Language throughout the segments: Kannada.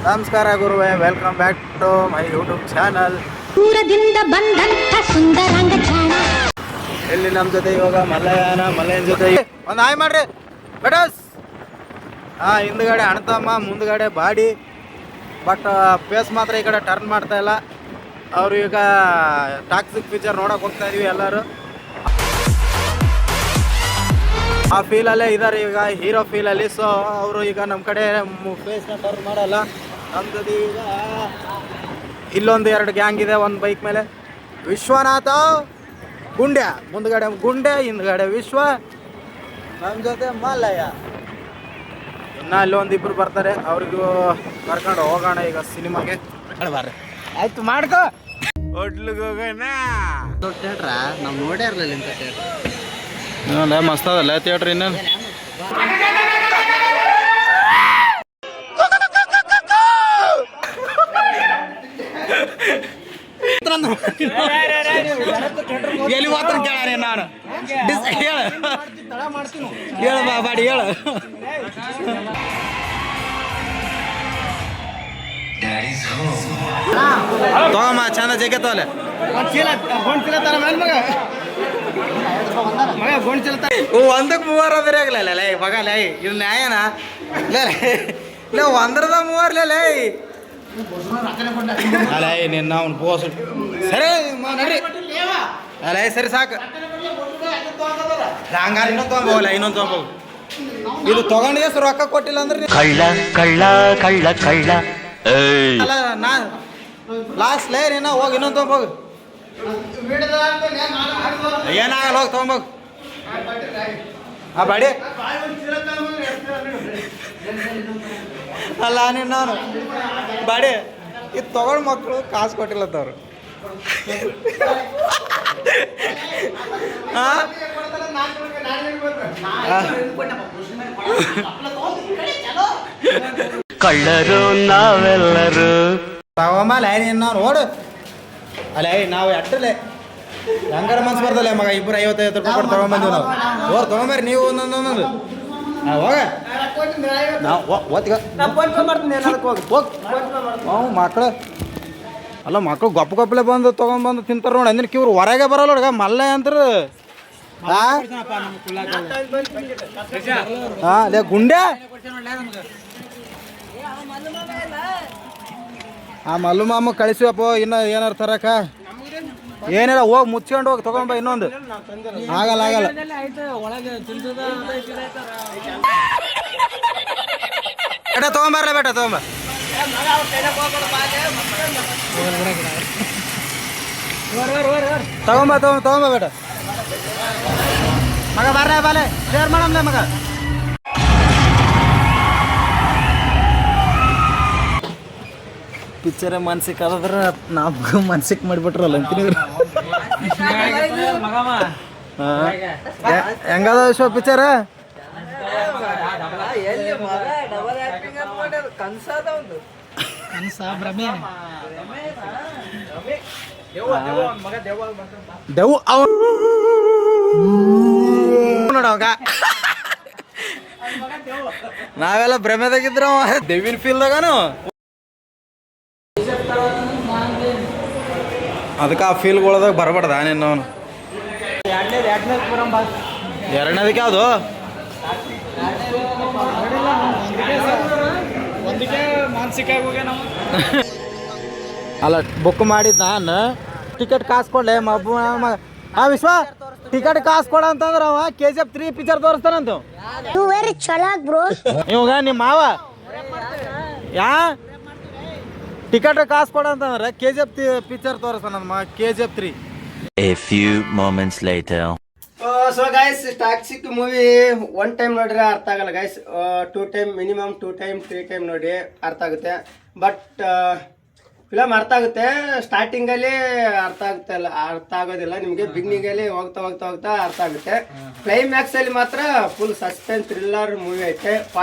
ನಮಸ್ಕಾರ ಗುರುವೆ, welcome back to my YouTube channel. ದೂರದಿಂದ ಬಂದಂತ ಸುಂದರಾಂಗ ಚಾಣ. ಇಲ್ಲಿ ನಮ್ಮ ಜೊತೆ ಇವಾಗ ಮಲಯನ ಜೊತೆ ಒಂದು ಹಾಯ್ ಮಾಡ್ರಿ ಬೆಟಸ್. ಹಿಂದ್ಗಡೆ ಅಣ್ತಮ್ಮ, ಮುಂದ್ಗಡೆ ಬಾಡಿ, ಬಟ್ ಫೇಸ್ ಮಾತ್ರ ಈ ಕಡೆ ಟರ್ನ್ ಮಾಡ್ತಾ ಇಲ್ಲ. ಅವರು ಈಗ ಟಾಕ್ಸಿಕ್ ಪಿಕ್ಚರ್ ನೋಡೋಕೆ ಹೋಗ್ತಾ ಇದೀವಿ ಎಲ್ಲರೂ. ಆ ಫೀಲಲ್ಲೇ ಇದ್ದಾರೆ ಈಗ, ಹೀರೋ ಫೀಲಲ್ಲಿ. ಸೊ ಅವರು ಈಗ ನಮ್ಮ ಕಡೆ ಫೇಸ್ನ ಟರ್ನ್ ಮಾಡಲ್ಲ. ನಮ್ಮ ಜೊತೆ ಈಗ ಇಲ್ಲೊಂದು 2 ಗ್ಯಾಂಗ್ ಇದೆ ಒಂದು ಬೈಕ್ ಮೇಲೆ. ವಿಶ್ವನಾಥ ಗುಂಡೆ, ಮುಂದ್ಗಡೆ ಗುಂಡೆ, ಹಿಂದ್ಗಡೆ ವಿಶ್ವ, ನಮ್ಮ ಜೊತೆ ಮಲ್ಲಯ್ಯ. ಇನ್ನು ಅಲ್ಲೊಂದಿಬ್ರು ಬರ್ತಾರೆ, ಅವ್ರಿಗೂ ಕರ್ಕೊಂಡು ಹೋಗೋಣ ಈಗ ಸಿನಿಮಾಗೆ. ಬರ್ರಿ ಆಯ್ತು ಮಾಡ್ಕೋ. ಹೋಟ್ಲಿಗೆ ಹೋಗೋಣ. ಥಿಯೇಟ್ರ ನಾವು ನೋಡೇ ಇರಲಿಲ್ಲ ಇಂಥ ಥಿಯೇಟ್ರ್. ಮಸ್ತ್ ಅದಲ್ಲ ಥಿಯೇಟ್ರ್. ಇನ್ನು ಎಲ್ಲಿ ಮಾತ್ರ ಕೇಳ ನಾನು ಹೇಳ ಬಾಡಿ ಹೇಳ. ತಗೋಮ್ಮ ಚಂದ ಜಗ್ಗೆ ತೋಲೆ. ಒಂದಕ್ಕೆ 3 ಅದ್ರೆ ಆಗ್ಲಲ್ಲ ಲೈ ಮಗ ಲೈ. ಇದು ನ್ಯಾಯನಾ ಇಲ್ಲ? 1ರದ 3 ಲೈ ಅಲ್ಲ. ನಿನ್ನ ಅವ್ನು ಬೋಸ್ ಸರಿ ನಡ್ರಿ ಅಲ್ಲ. ಸರಿ ಸಾಕು. ಹಂಗಾರ ಇನ್ನೊಂದು ತೊಗೊಂಬೋಗಲ್ಲ, ಇನ್ನೊಂದು ತೊಗೊಂಬೋಗು. ಇದು ತೊಗೊಂಡಿಗೆ ರೊಕ್ಕ ಕೊಟ್ಟಿಲ್ಲ ಅಂದ್ರೆ ಕಳ್ಳ ಕಳ್ಳ ಕಳ್ಳ ಕಳ್ಳ ಅಲ್ಲ. ನಾ ಲಾಸ್ಟ್ ಲೇ ನೀನ ಹೋಗಿ ಇನ್ನೊಂದು ತೊಗೊಂಬೋಗು. ಏನಾಗಲ್ಲ, ಹೋಗಿ ತೊಗೊಂಬೋಗು. ಬಾಡಿ ಅಲ್ಲ ನೀನು ನಾನು ಬಾಡಿ ಇದು ತೊಗೊಂಡು ಮಕ್ಕಳು ಕಾಸು ಕೊಟ್ಟಿಲ್ಲತ್ತವ್ರು. ಕಳ್ಳರು ನಾವೆಲ್ಲರೂ. ತಗೊಂಬಲ್ಲ ನೀನು ನಾನು ಓಡು. ಅಲ್ಲ ನಾವು ಎಟ್ಟಲೆ ಹೆಂಗಾರ ಮನ್ಸು ಬರ್ತಲ್ಲ ಮಗ. 250 ರೂಪಾಯಿ ಕೊಟ್ಟು ತೊಗೊಂಬಂದಿವಿ ನಾವು. ತೊಗೊಂಬರ್ರಿ ನೀವು ಒಂದೊಂದೊಂದೊಂದು. ಹೋಗ ಮಕ್ಕಳು ಅಲ್ಲ, ಮಕ್ಕಳು ಗೊಪ್ಪಲೆ ಬಂದು ತೊಗೊಂಡ್ಬಂದು ತಿಂತಾರೆ ನೋಡಿ. ಅಂದಿನ ಇವ್ರು ಹೊರಗೆ ಬರಲ್ಲ ಹುಡುಗ ಮಲ್ಲ ಅಂತಾರೆ. ಅದೇ ಗುಂಡೆ ಆ ಮಲ್ಲು ಮಾಮ ಕಳಿಸಿವಪ್ಪ. ಇನ್ನು ಏನಾರು ತರಕ ಏನಿಲ್ಲ, ಹೋಗಿ ಮುಚ್ಕೊಂಡು ಹೋಗಿ ತೊಗೊಂಬ. ಇನ್ನೊಂದು ಆಗಲ್ಲ ಬೇಟ ತೊಗೊಂಬರ್ಲ ಬೇಟ ತೊಗೊಂಬ. ತಗೊಂಬ ಬೇಟ ಮಗ. ಬರ್ರ ಬಾಲೆ ಶೇರ್ ಮಾಡಮ್ಲೆ ಮಗ. ಪಿಕ್ಚರ್ ಮನ್ಸಿಗೆ ಅದ್ರ ನಮ್ಗೆ ಮನ್ಸಿಗೆ ಮಾಡಿಬಿಟ್ರಲ್ಲ ಅಂತೀನಿ. ಹೆಂಗದ ಶೋ ಪಿಕ್ಚರ್? ದೆವ್ವ ನೋಡವಾಗ ನಾವೆಲ್ಲ ಭ್ರಮೆದಾಗಿದ್ರ ದೆವ್ವಿನ ಫೀಲ್ದಾಗನು. ಅದಕ್ಕೆ ಆ ಫೀಲ್ಗಳದಾಗ ಬರಬಾರ್ದ ನೀನು. ಎರಡನೇದಕ್ಕೆ ಯಾವುದು ಅಲ್ಲ ಬುಕ್ ಮಾಡಿದ್ ನಾನು. ಟಿಕೆಟ್ ಕಾಸು ಕೊಡ್ಲೆ ವಿಶ್ವ. ಟಿಕೆಟ್ ಕಾಸು ಕೊಡ ಅಂತಂದ್ರೆ ಅವ KGF 3 ಪಿಕ್ಚರ್ ತೋರಿಸ್ತಾನಂತ. ಇವಾಗ ನಿಮ್ಮ ಮಾವ ಟಿಕೆಟ್ ಕಾಸು ಕೊಡ ಅಂತಂದ್ರೆ KGF ಪಿಕ್ಚರ್ ತೋರಿಸ್ತಾನ KGF 3. A few moments later. So guys, Toxic movie 1 time ನೋಡ್ರೆ ಅರ್ಥ ಆಗಲ್ಲ guys. 2 time minimum, 2 time 3 time ನೋಡಿ ಅರ್ಥ ಆಗುತ್ತೆ. ಬಟ್ ಫಿಲಮ್ ಅರ್ಥ ಆಗುತ್ತೆ. ಸ್ಟಾರ್ಟಿಂಗಲ್ಲಿ ಅರ್ಥ ಆಗೋದಿಲ್ಲ ನಿಮಗೆ. ಬಿಗಿನಿಂಗಲ್ಲಿ ಹೋಗ್ತಾ ಅರ್ಥ ಆಗುತ್ತೆ. ಕ್ಲೈಮ್ಯಾಕ್ಸಲ್ಲಿ ಮಾತ್ರ ಫುಲ್ ಸಸ್ಪೆನ್ಸ್ ಥ್ರಿಲ್ಲರ್ ಮೂವಿ ಐತೆ.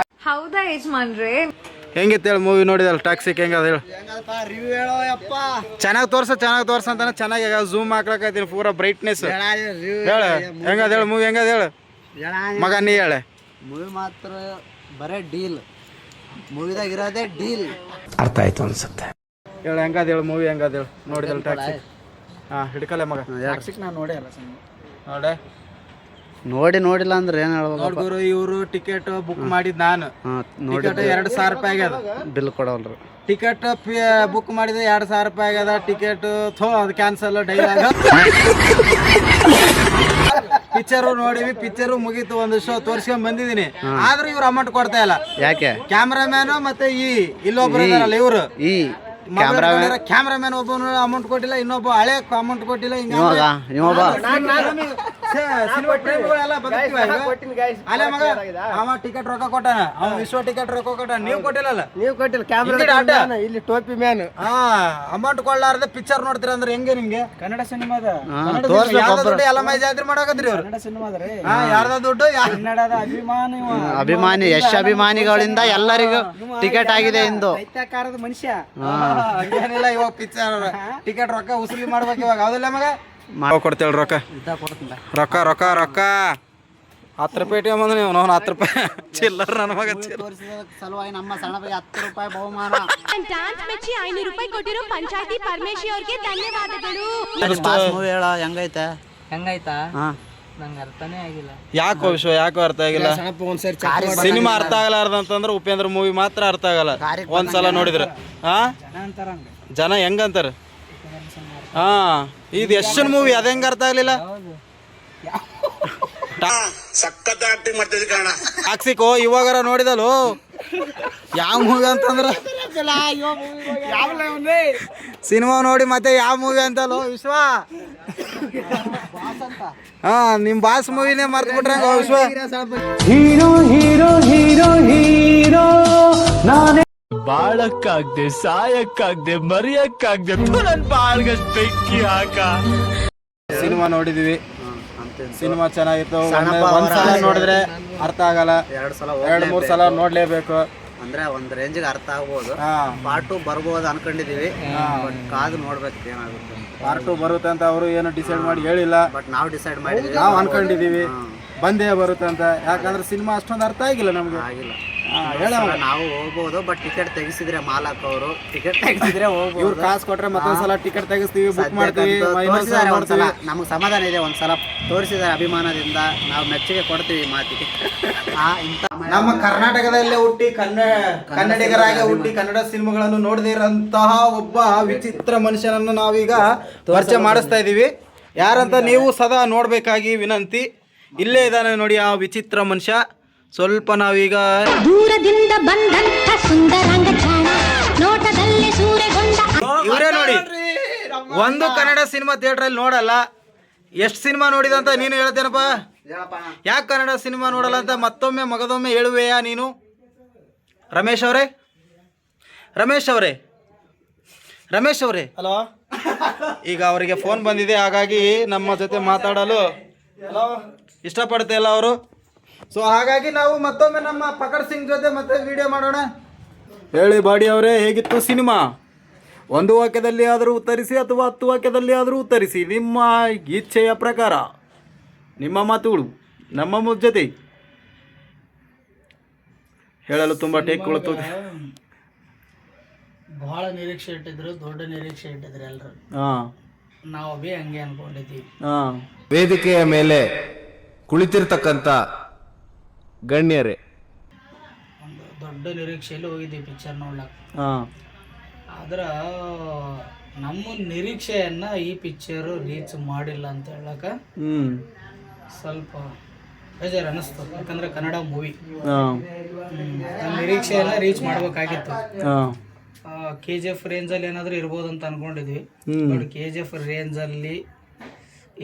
ಹೌದಾ ಯಜಮಾನ್ರೆ? ಹೆಂಗಿತ್ತು ಹೇಳಿ ಮೂವಿ ನೋಡಿದಲ್ಲ ಟಾಕ್ಸಿಕ್? ಹೆಂಗದ ಹೇಳು. ರಿವ್ಯೂ ಹೇಳೋ ಯಪ್ಪ. ಚೆನ್ನಾಗಿ ತೋರ್ಸ ಅಂತಾನೆ. ಚೆನ್ನಾಗಿ ಝೂಮ್ ಹಾಕ್ಲಕೈತೀನಿ ಪೂರಾ ಬ್ರೈಟ್ನೆಸ್. ಹೇಳ ಹೆಂಗದ ಹೇಳು ಮೂವಿ, ಹೆಂಗದ ಹೇಳು ಮಗ, ನೀ ಹೇಳ. ಮೂವಿ ಮಾತ್ರ ಬರೇ ಡೀಲ್. ಮೂವಿದಾಗ ಇರೋದೇ ಡೀಲ್. ಅರ್ಥ ಆಯ್ತು ಅನ್ಸುತ್ತೆ. ಹೇಳು ಹೆಂಗದ ಹೇಳು ಮೂವಿ ಹೆಂಗದ ಹೇಳು ನೋಡಿದಲ್ಲ ಟ್ಯಾಕ್ಸಿ. ಹಾಂ ಹಿಡ್ಕಲೆ ಮಗ ಟ್ಯಾಕ್ಸಿಗೆ ನಾನು ನೋಡೇ ಅಲ್ಲ ನೋಡಿಲ್ಲ ಅಂದ್ರೆ ಏನು ಹೇಳ್ಬೇಕು? ನೋಡ್ಗುರು ಇವರು ಟಿಕೆಟ್ ಬುಕ್ ಮಾಡಿದ್ ನಾನು ಟಿಕೆಟ್ 2,000 ರೂಪಾಯಿ ಆಗ್ಯದ. ಬಿಲ್ ಕೊಡವಲ್ರು. ಟಿಕೆಟ್ ಬುಕ್ ಮಾಡಿದ್ರೆ 2,000 ರೂಪಾಯಿ ಆಗ್ಯದ. ಟಿಕೆಟ್ ಅದು ಕ್ಯಾನ್ಸಲ್ ಡೈಲಾಗ್. ಪಿಕ್ಚರು ನೋಡಿವಿ, ಪಿಕ್ಚರು ಮುಗೀತು, ಒಂದು ಶೋ ತೋರ್ಸ್ಕೊಂಡ್ ಬಂದಿದೀನಿ. ಆದ್ರೂ ಇವ್ರು ಅಮೌಂಟ್ ಕೊಡ್ತಾ ಇಲ್ಲ. ಯಾಕೆ? ಕ್ಯಾಮ್ರಾಮ್ಯಾನ್ ಮತ್ತೆ ಇಲ್ಲೊಬ್ರು ಇದಾರಲ್ಲ ಇವ್ರು ಈ ಕ್ಯಾಮ್ರಾಮ್ಯಾನ್ ಒಬ್ಬನು ಅಮೌಂಟ್ ಕೊಟ್ಟಿಲ್ಲ, ಇನ್ನೊಬ್ಬ ಹಳೆ ಅಮೌಂಟ್ ಕೊಟ್ಟಿಲ್ಲ. ಅವ ಟಿಕೆಟ್ ರೊಕ್ಕ ಕೊಟ್ಟಾನ, ಅವ ವಿಶ್ವ ಟಿಕೆಟ್ ರೊಕ್ಕ ಕೊಟ್ಟಾನ. ನೀವು ಕೊಟ್ಟಿಲ್ಲ. ನೀವು ಕೊಟ್ಟಿಲ್ಲ. ಕ್ಯಾಮ್ರಾ ಇಲ್ಲಿ ಟೋಪಿ ಮ್ಯಾನ್. ಅಮೌಂಟ್ ಕೊಡ್ಲಾರ್ದೆ ಪಿಕ್ಚರ್ ನೋಡ್ತೀರ ಅಂದ್ರೆ ಹೆಂಗೆ ನಿಮ್ಗೆ? ಕನ್ನಡ ಸಿನಿಮಾದ ಎಲ್ಲ ಮೈ ಜಾತ್ರೆ ಮಾಡಕತ್ರಿ ಅವ್ರು. ಕನ್ನಡ ಸಿನಿಮಾದ್ರಿ ಯಾರ್ದ ದುಡ್ಡು? ಕನ್ನಡದ ಅಭಿಮಾನಿ ಯಶ್ ಅಭಿಮಾನಿಗಳಿಂದ ಎಲ್ಲರಿಗೂ ಟಿಕೆಟ್ ಆಗಿದೆ ಇಂದು. ದೈತ್ಯಾಕಾರದ ಮನುಷ್ಯ. ಹಂಗೇನಿಲ್ಲ, ಇವಾಗ ಪಿಕ್ಚರ್ ಟಿಕೆಟ್ ರೊಕ್ಕ ಉಸುಲಿ ಮಾಡ್ಬೇಕು ಇವಾಗ. ಹೌದಿಲ್ಲ ಮಗ? ಕೊಡ್ತೇಳ ರೊಕ್ಕ ರೊಕ್ಕ ರೊಕ್ಕ ರೊಕ್ಕ 10 ರೂಪಾಯಿ ಬಂದ ನೀವು. ನಾವು 10 ರೂಪಾಯಿ ಚಿಲ್ಲರ್ ನನ್ನ ಮಗ. ಸಲುವಾಗಿ ನಮ್ಮ ಸಣ್ಣ ಬಗ್ಗೆ 10 ರೂಪಾಯಿ ಬಹುಮಾನ. ಡಾನ್ಸ್ ಮೆಚ್ಚಿ 500 ರೂಪಾಯಿ ಕೊಟ್ಟಿರೋ ಪಂಚಾಯತಿ ಪರಮೇಶಿ ಅವ್ರಿಗೆ ಧನ್ಯವಾದಗಳು. ಮೂವಿ ಹೇಳ ಹೆಂಗೈತೆ? ಹೆಂಗಾಯ್ತಾ? ಹಾ, ನಂಗೆ ಅರ್ಥನೇ ಆಗಿಲ್ಲ. ಯಾಕೋ ವಿಶ್ವ ಯಾಕೋ ಅರ್ಥ ಆಗಿಲ್ಲ? ಸಿನಿಮಾ ಅರ್ಥ ಆಗಲಾರ್ದ ಅಂತಂದ್ರೆ ಉಪೇಂದ್ರ ಮೂವಿ ಮಾತ್ರ ಅರ್ಥ ಆಗಲ್ಲ. ಒಂದ್ಸಲ ನೋಡಿದ್ರೆ ಜನ ಹೆಂಗಂತಾರ. ಹಾ, ಇದು ಯಶನ್ ಮೂವಿ ಅದ ಹೆಂಗ ಅರ್ಥ ಆಗ್ಲಿಲ್ಲ? ಟಾಕ್ಸಿಕೋ ಇವಾಗಾರ ನೋಡಿದಲು ಯಾವ ಮೂವಿ ಅಂತಂದ್ರ ಸಿನಿಮಾ ನೋಡಿ ಮತ್ತೆ ಯಾವ ಮೂವಿ ಅಂತಲೋ ವಿಶ್ವ. ಹಾ, ನಿಮ್ ಬಾಸ್ ಮೂವಿನೇ ಮರ್ತ್ ಬಿಟ್ರಂಗ ವಿಶ್ವ. ಹೀರೋ ಹೀರೋ ಹೀರೋ ಹೀರೋ ನಾನೇ ಬಾಳಕ್ಕಾಗ್ದೆ, ಸಾಯಕ್ಕಾಗ್ದೆ, ಮರಿಯಕ್ಕಾಗ್ದೆ, ನನ್ ಬಾಳ್ಗಷ್ಟು ಬೆಂಕಿ ಹಾಕ. ಸಿನಿಮಾ ನೋಡಿದೀವಿ, ಸಿನಿಮಾ ಚೆನ್ನಾಗಿತ್ತು. ಒಂದ್ಸಲ ನೋಡಿದ್ರೆ ಅರ್ಥ ಆಗಲ್ಲ, 2-3 ಸಲ ನೋಡ್ಲೇಬೇಕು. ಅಂದ್ರೆ ಒಂದ್ ರೇಂಜಿಗೆ ಅರ್ಥ ಆಗ್ಬೋದು. ಪಾರ್ಟ್ 2 ಬರ್ಬೋದು ಅನ್ಕೊಂಡಿದೀವಿ. ಕಾದು ನೋಡ್ಬೇಕು ಏನಾಗುತ್ತೆ. ಪಾರ್ಟ್ 2 ಬರುತ್ತೆ ಅಂತ ಅವರು ಏನು ಡಿಸೈಡ್ ಮಾಡಿ ಹೇಳಿಲ್ಲ. ಬಟ್ ನಾವು ಡಿಸೈಡ್ ಮಾಡಿದ್ವಿ, ನಾವು ಅನ್ಕೊಂಡಿದೀವಿ ಬಂದೇ ಬರುತ್ತೆ ಅಂತ. ಯಾಕಂದ್ರೆ ಸಿನಿಮಾ ಅಷ್ಟೊಂದು ಅರ್ಥ ಆಗಿಲ್ಲ ನಮ್ಗೆ. ಆಗಿಲ್ಲ. ನಾವು ಹೋಗ್ಬೋದು, ಬಟ್ ಟಿಕೆಟ್ ತೆಗಿಸಿದ್ರೆ ಮಾಲಕ್ ಅವರು ಟಿಕೆಟ್ ತೆಗಿಸಿದ್ರೆ ಹೋಗ್ಬೋದು. ಇವ್ರು ಕಾಸು ಕೊಟ್ರೆ ಮತ್ತೊಂದ್ಸಲ ಟಿಕೆಟ್ ತೆಗಿಸ್ತೀವಿ, ಬುಕ್ ಮಾಡ್ತೀವಿ. ನಮ್ಗೆ ಸಮಾಧಾನ ಇದೆ. ಒಂದ್ಸಲ ತೋರಿಸಿದ್ದಾರೆ ಅಭಿಮಾನದಿಂದ, ನಾವು ಮೆಚ್ಚುಗೆ ಕೊಡ್ತೀವಿ ಮಾತಿಗೆ. ನಮ್ಮ ಕರ್ನಾಟಕದಲ್ಲೇ ಹುಟ್ಟಿ ಕನ್ನಡಿಗರಾಗಿ ಹುಟ್ಟಿ ಕನ್ನಡ ಸಿನಿಮಾಗಳನ್ನು ನೋಡದೇ ಇರೋಂತಹ ಒಬ್ಬ ವಿಚಿತ್ರ ಮನುಷ್ಯನನ್ನು ನಾವೀಗ ಪರಿಚಯ ಮಾಡಿಸ್ತಾ ಇದೀವಿ. ಯಾರಂತ ನೀವು ಸದಾ ನೋಡ್ಬೇಕಾಗಿ ವಿನಂತಿ. ಇಲ್ಲೇ ಇದ್ದಾನೆ ನೋಡಿ ಆ ವಿಚಿತ್ರ ಮನುಷ್ಯ. ಸ್ವಲ್ಪ ನಾವೀಗ ದೂರದಿಂದ ಬಂದಂಥ ಸುಂದರಾಂಗ ಚಾಣ ನೋಟದಲ್ಲಿ ಸೂರೆಗೊಂಡ ಇವರೇ ನೋಡಿ. ಒಂದು ಕನ್ನಡ ಸಿನಿಮಾ ಥಿಯೇಟ್ರಲ್ಲಿ ನೋಡಲ್ಲ. ಎಷ್ಟು ಸಿನಿಮಾ ನೋಡಿದಂತ ನೀನು ಹೇಳ್ತೇನಪ್ಪ? ಯಾಕೆ ಕನ್ನಡ ಸಿನಿಮಾ ನೋಡಲ್ಲ ಅಂತ ಮತ್ತೊಮ್ಮೆ ಮಗದೊಮ್ಮೆ ಹೇಳುವೆಯಾ ನೀನು? ರಮೇಶ್ ಅವರೇ ಹಲೋ. ಈಗ ಅವರಿಗೆ ಫೋನ್ ಬಂದಿದೆ, ಹಾಗಾಗಿ ನಮ್ಮ ಜೊತೆ ಮಾತಾಡಲು ಇಷ್ಟಪಡ್ತಾ ಇಲ್ಲ ಅವರು. ಸೊ ಹಾಗಾಗಿ ನಾವು ಮತ್ತೊಮ್ಮೆ ನಮ್ಮ ಪಕಡ್ ಸಿಂಗ್ ಜೊತೆ ಮತ್ತೆ ವಿಡಿಯೋ ಮಾಡೋಣ. ಹೇಳಿ ಬಾಡಿ ಅವರೇ, ಹೇಗಿತ್ತು ಸಿನಿಮಾ? 1 ವಾಕ್ಯದಲ್ಲಿ ಆದರೂ ಉತ್ತರಿಸಿ ಅಥವಾ 10 ವಾಕ್ಯದಲ್ಲಿ ಆದರೂ ಉತ್ತರಿಸಿ. ನಿಮ್ಮ ಇಚ್ಛೆಯ ಪ್ರಕಾರ ನಿಮ್ಮ ಮಾತುಗಳು ನಮ್ಮ ಜೊತೆ ಹೇಳಲು ತುಂಬ ಟೇಕ್ ಕೊಡುತ್ತದೆ. ಬಹಳ ನಿರೀಕ್ಷೆ ಇಟ್ಟಿದ್ರು, ದೊಡ್ಡ ನಿರೀಕ್ಷೆ ಇಟ್ಟಿದ್ರು ಎಲ್ಲರೂ. ನಾವು ಹಂಗೆ ಅನ್ಕೊಂಡಿದ್ದೀವಿ. ವೇದಿಕೆಯ ಮೇಲೆ ಕುಳಿತಿರ್ತಕ್ಕಂಥ ಗಣ್ಯರೇ, ಒಂದು ದೊಡ್ಡ ನಿರೀಕ್ಷೆಯಲ್ಲಿ ಹೋಗಿದ್ದೀವಿ ಪಿಕ್ಚರ್ ನೋಡ್ಲಕ್ಕ. ಆದ್ರೆ ನಮ್ಮ ನಿರೀಕ್ಷೆಯನ್ನ ಈ ಪಿಕ್ಚರು ರೀಚ್ ಮಾಡಿಲ್ಲ ಅಂತ ಹೇಳಕ ಸ್ವಲ್ಪ ಬೇಜಾರು ಅನ್ನಿಸ್ತು. ಯಾಕಂದ್ರೆ ಕನ್ನಡ ಮೂವಿ ನಮ್ಮ ನಿರೀಕ್ಷೆಯನ್ನ ರೀಚ್ ಮಾಡ್ಬೇಕಾಗಿತ್ತು. KGF ರೇಂಜಲ್ಲಿ ಏನಾದರೂ ಇರ್ಬೋದು ಅಂತ ಅನ್ಕೊಂಡಿದ್ವಿ. ಬಟ್ KGF ರೇಂಜಲ್ಲಿ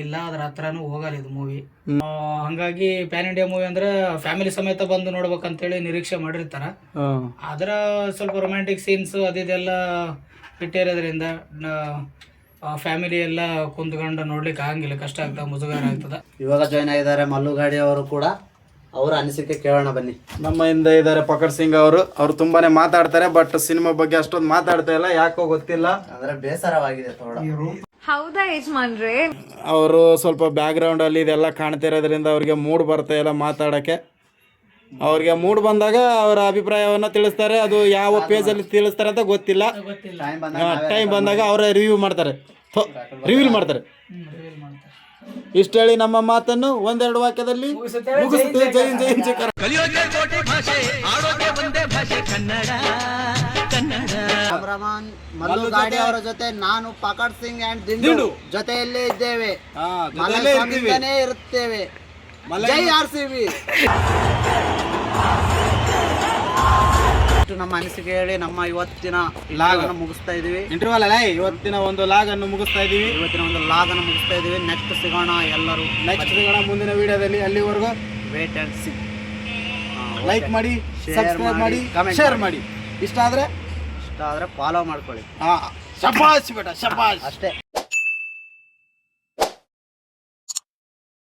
ಇಲ್ಲ, ಅದ್ರ ಹತ್ರನೂ ಹೋಗಲ್ಲ ಇದು ಮೂವಿ. ಹಂಗಾಗಿ ಪ್ಯಾನ್ ಇಂಡಿಯಾ ಮೂವಿ ಅಂದ್ರೆ ಫ್ಯಾಮಿಲಿ ಸಮೇತ ಬಂದು ನೋಡ್ಬೇಕಂತೇಳಿ ನಿರೀಕ್ಷೆ ಮಾಡಿರ್ತಾರ. ಆದ್ರ ಸ್ವಲ್ಪ ರೊಮ್ಯಾಂಟಿಕ್ ಸೀನ್ಸ್ ಅದೆಲ್ಲ ಇಟ್ಟಿರೋದ್ರಿಂದ ಫ್ಯಾಮಿಲಿ ಎಲ್ಲ ಕುಂತ್ಕೊಂಡು ನೋಡ್ಲಿಕ್ಕೆ ಆಗಂಗಿಲ್ಲ, ಕಷ್ಟ ಆಗ್ತದೆ, ಮುಜುಗಾರ ಆಗ್ತದ. ಇವಾಗ ಜಾಯ್ನ್ ಆಗಿದ್ದಾರೆ ಮಲ್ಲುಗಾಡಿ ಅವರು ಕೂಡ. ಅವರ ಅನಿಸಿಕೆ ಕೇಳೋಣ ಬನ್ನಿ. ನಮ್ಮ ಹಿಂದೆ ಇದ್ದಾರೆ ಪಕಡ್ ಸಿಂಗ್ ಅವರು ತುಂಬಾನೇ ಮಾತಾಡ್ತಾರೆ, ಬಟ್ ಸಿನಿಮಾ ಬಗ್ಗೆ ಅಷ್ಟೊಂದು ಮಾತಾಡ್ತಾ ಇಲ್ಲ, ಯಾಕೋ ಗೊತ್ತಿಲ್ಲ. ಅಂದ್ರೆ ಬೇಸರವಾಗಿದೆ ಥೋಡ. ಹೌದಾ ಯಜಮಾನ್ರೆ? ಅವರು ಸ್ವಲ್ಪ ಬ್ಯಾಕ್ ಗ್ರೌಂಡ್ ಅಲ್ಲಿ ಇದೆಲ್ಲ ಕಾಣ್ತಾ ಇರೋದ್ರಿಂದ ಅವ್ರಿಗೆ ಮೂಡ್ ಬರ್ತಾ ಇಲ್ಲ ಮಾತಾಡಕ್ಕೆ. ಅವ್ರಿಗೆ ಮೂಡ್ ಬಂದಾಗ ಅವರ ಅಭಿಪ್ರಾಯವನ್ನ ತಿಳಿಸ್ತಾರೆ. ಅದು ಯಾವ ಪೇಜಲ್ಲಿ ತಿಳಿಸ್ತಾರೆ ಅಂತ ಗೊತ್ತಿಲ್ಲ. ಟೈಮ್ ಬಂದಾಗ ಅವರೇ ರಿವ್ಯೂ ಮಾಡ್ತಾರೆ, ರಿವೀಲ್ ಮಾಡ್ತಾರೆ. ಇಷ್ಟ ಹೇಳಿ ನಮ್ಮ ಮಾತನ್ನು ಒಂದೆರಡು ವಾಕ್ಯದಲ್ಲಿ ಮುಗಿಸುತ್ತೇವೆ. ಜೈ ಹಿಂದ್, ಜೈ ಹಿಂದ್, ಜೈ ಕರ್ನಾಟಕ. ಕ್ಯಾಮ್ರಾಮನ್ ಮಲ್ಲು ಗಾಡಿ ಅವರ ಜೊತೆ ನಾನು ಪಕಡ್ ಸಿಂಗ್ ಅಂಡ್ ದಿಂಡು ಜೊತೆಯಲ್ಲೇ ಇದ್ದೇವೆ, ಮಲಸ್ವಾಮಿಯಿಂದನೇ ಇರುತ್ತೇವೆ. ಜೈ RCB. ನಮ್ಮ ಅನಿಸಿಕೆ ಹೇಳಿ ನಮ್ಮ ಇವತ್ತಿನ ಲಾಗನ್ನು ಮುಗಿಸ್ತಾ ಇದೀವಿ. ಇಂಟರ್ವಲ್ ಅಲ್ಲ, ಇವತ್ತಿನ ಒಂದು ಲಾಗನ್ನು ಮುಗಿಸ್ತಾ ಇದೀವಿ. ನೆಕ್ಸ್ಟ್ ಸಿಗೋಣ ಎಲ್ಲರೂ. ಮುಂದಿನ ವಿಡಿಯೋದಲ್ಲಿ. ಅಲ್ಲಿವರೆಗೂ ವೇಟ್ ಅಂಡ್ ಸಿ. ಲೈಕ್ ಮಾಡಿ, ಸಬ್ಸ್ಕ್ರೈಬ್ ಮಾಡಿ, ಶೇರ್ ಮಾಡಿ. ಇಷ್ಟ ಆದ್ರೆ ಫಾಲೋ ಮಾಡ್ಕೊಳ್ಳಿ. ಶಬಾಷ್ ಬೇಟ, ಶಬಾಷ್ ಅಷ್ಟೇ.